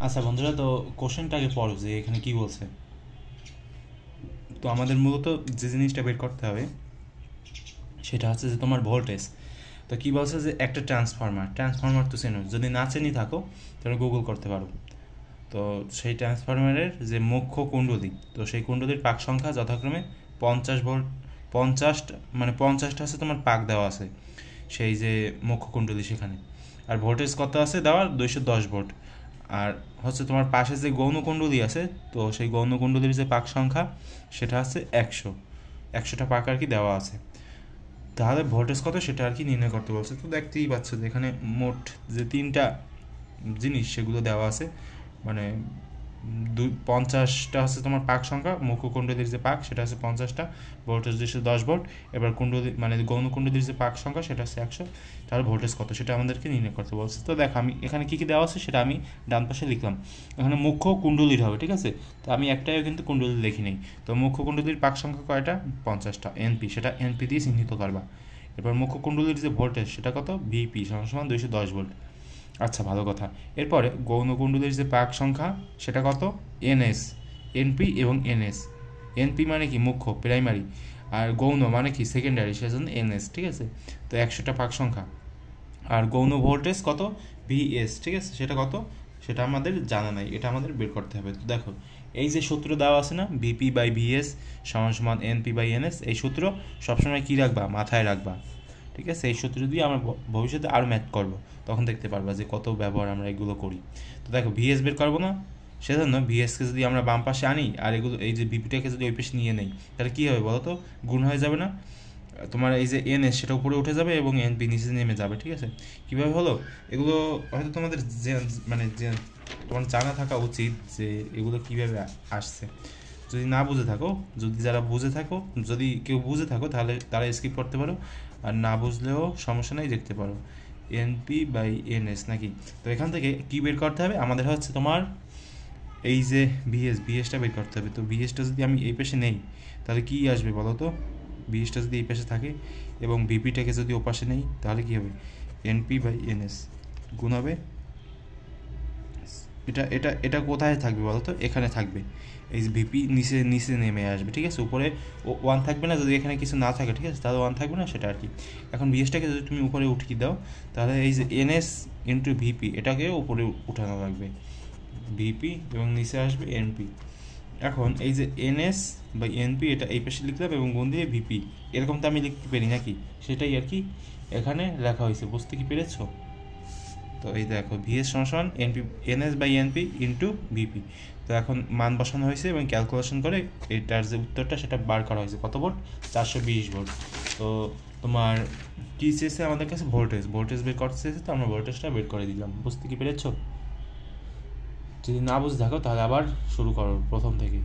আচ্ছা বন্ধুরা, তো কোশ্চেনটাকে পড়ো যে এখানে কি বলছে। তো আমাদের মূলত যে জিনিসটা বের করতে হবে সেটা হচ্ছে যে তোমার ভোল্টেজ। তো কী বলছে যে একটা ট্রান্সফরমার তো চেনো, যদি না চেনি থাকো তাহলে গুগল করতে পারো। তো সেই ট্রান্সফরমারের যে মুখ্য কুণ্ডলী, তো সেই কুণ্ডলীর পাক সংখ্যা যথাক্রমে 50 ভোল্ট। 50টা, মানে 50টা হচ্ছে তোমার পাক দেওয়া আছে সেই যে মুখ্য কুণ্ডলী সেখানে। আর ভোল্টেজ কত আছে দেওয়ার? 210 ভোল্ট। আর হচ্ছে তোমার পাশে যে গৌণ কুণ্ডলী আছে, তো সেই গৌণ কুণ্ডলীর যে পাক সংখ্যা সেটা হচ্ছে 100টা পাক আর কি দেওয়া আছে। তাহলে ভোল্টেজ কত সেটা আর কি নির্ণয় করতে বলছে। তো দেখতেই পাচ্ছ যে এখানে মোট যে তিনটা জিনিস সেগুলো দেওয়া আছে, মানে 50টা হচ্ছে তোমার পাক সংখ্যা, মুখ্য কুণ্ডলীর যে পাক সেটা হচ্ছে 50টা, ভোল্টেজ 210 ভোল্ট। এবার কুণ্ডলী মানে গৌণ কুণ্ডলীর যে পাক সংখ্যা সেটা হচ্ছে 100। তাহলে ভোল্টেজ কত সেটা আমাদেরকে নির্ণয় করতে বলছে। তো দেখো আমি এখানে কী কী দেওয়া আছে সেটা আমি ডান পাশে লিখলাম। এখানে মুখ্য কুণ্ডলীর হবে, ঠিক আছে। তো আমি একটাও কিন্তু কুণ্ডলী লিখি নেই। তো মুখ্য কুণ্ডলীর পাক সংখ্যা কয়টা? 50টা। এনপি, সেটা এনপি দিয়ে চিহ্নিত করবা। এবার মুখ্য কুণ্ডলীর যে ভোল্টেজ সেটা কত? ভিপি সমান 210 ভোল্ট। আচ্ছা, ভালো কথা। এরপরে গৌণ কুণ্ডলীর যে পাক সংখ্যা সেটা কত? এনএস। এনপি এবং এনএস। এনপি মানে কি? মুখ্য, প্রাইমারি। আর গৌণ মানে কি? সেকেন্ডারি, সেজন্য এনএস, ঠিক আছে। তো 100টা পাক সংখ্যা। আর গৌণ ভোল্টেজ কত? ভিএস, ঠিক আছে। সেটা কত সেটা আমাদের জানা নাই, এটা আমাদের বের করতে হবে। তো দেখো এই যে সূত্র দেওয়া আছে না, ভিপি বাই ভিএস সমান সমান এনপি বাই এনএস, এই সূত্র সবসময় কী রাখবা? মাথায় রাখবা, ঠিক আছে। এই সূত্র দিয়ে আমরা ভবিষ্যতে আরও ম্যাথ করবো, তখন দেখতে পারবা যে কত ব্যবহার আমরা এগুলো করি। তো দেখো ভিএস বের করবো না, সেজন্য ভিএসকে যদি আমরা বাম পাশে আনি আর এগুলো এই যে ভিপিটাকে যদি ওই পাশে নিয়ে নেই, তাহলে কী হবে বলো তো? গুণ হয়ে যাবে না? তোমার এই যে এনএস সেটা উপরে উঠে যাবে এবং এনপি নিচে নেমে যাবে, ঠিক আছে। কীভাবে হলো এগুলো? হয়তো তোমাদের যে মানে যে তোমার জানা থাকা উচিত যে এগুলো কীভাবে আসছে। যদি না বুঝে থাকো, যদি কেউ বুঝে থাকো তাহলে তারা স্কিপ করতে পারো, আর না বুঝলেও সমস্যা নেই, দেখতে পারো। এনপি বাই এনএস নাকি। তো এখান থেকে কী বের করতে হবে আমাদের? হচ্ছে তোমার এই যে ভিএসটা বের করতে হবে। তো ভিএসটা যদি আমি এই পাশে নেই তাহলে কী আসবে বলো তো? ভিএসটা যদি এই পাশে থাকে এবং ভিপিটাকে যদি ও পাশে নেই তাহলে কী হবে? এনপি বাই এনএস গুণ হবে। এটা এটা এটা কোথায় থাকবে বলো তো? এখানে থাকবে। এই যে ভিপি নিচে নিচে নেমে আসবে, ঠিক আছে। উপরে ওয়ান থাকবে না, যদি এখানে কিছু না থাকে, ঠিক আছে, তাহলে ওয়ান থাকবে না, সেটা আর কি। এখন ভিএসটাকে যদি তুমি উপরে উঠিয়ে দাও তাহলে এই যে এনএস ইন্টু ভিপি এটাকে উপরে উঠানো লাগবে, ভিপি, এবং নিচে আসবে এনপি। এখন এই যে এনএস বা এনপি এটা এই পাশে লিখলাম এবং গুণ দিয়ে ভিপি, এরকম তো আমি লিখতে পারি নাকি, সেটাই আর কি এখানে লেখা হয়েছে। বুঝতে কি পেরেছো? তো এই দেখো ভিএস সমান NP, NS by NP into VP. তো এখন মান বসানো হয়েছে এবং ক্যালকুলেশন করে এটার যে উত্তরটা সেটা বার করা হয়েছে। কত ভোল্ট? 420 ভোল্ট। তো তোমার কী চেয়েছে আমাদের কাছে? ভোল্টেজ বের করতে চেয়েছে, তো আমরা ভোল্টেজটা বের করে দিলাম। বুঝতে কি পেরেছো? যদি না বুঝে থাকো তাহলে আবার শুরু করো প্রথম থেকে।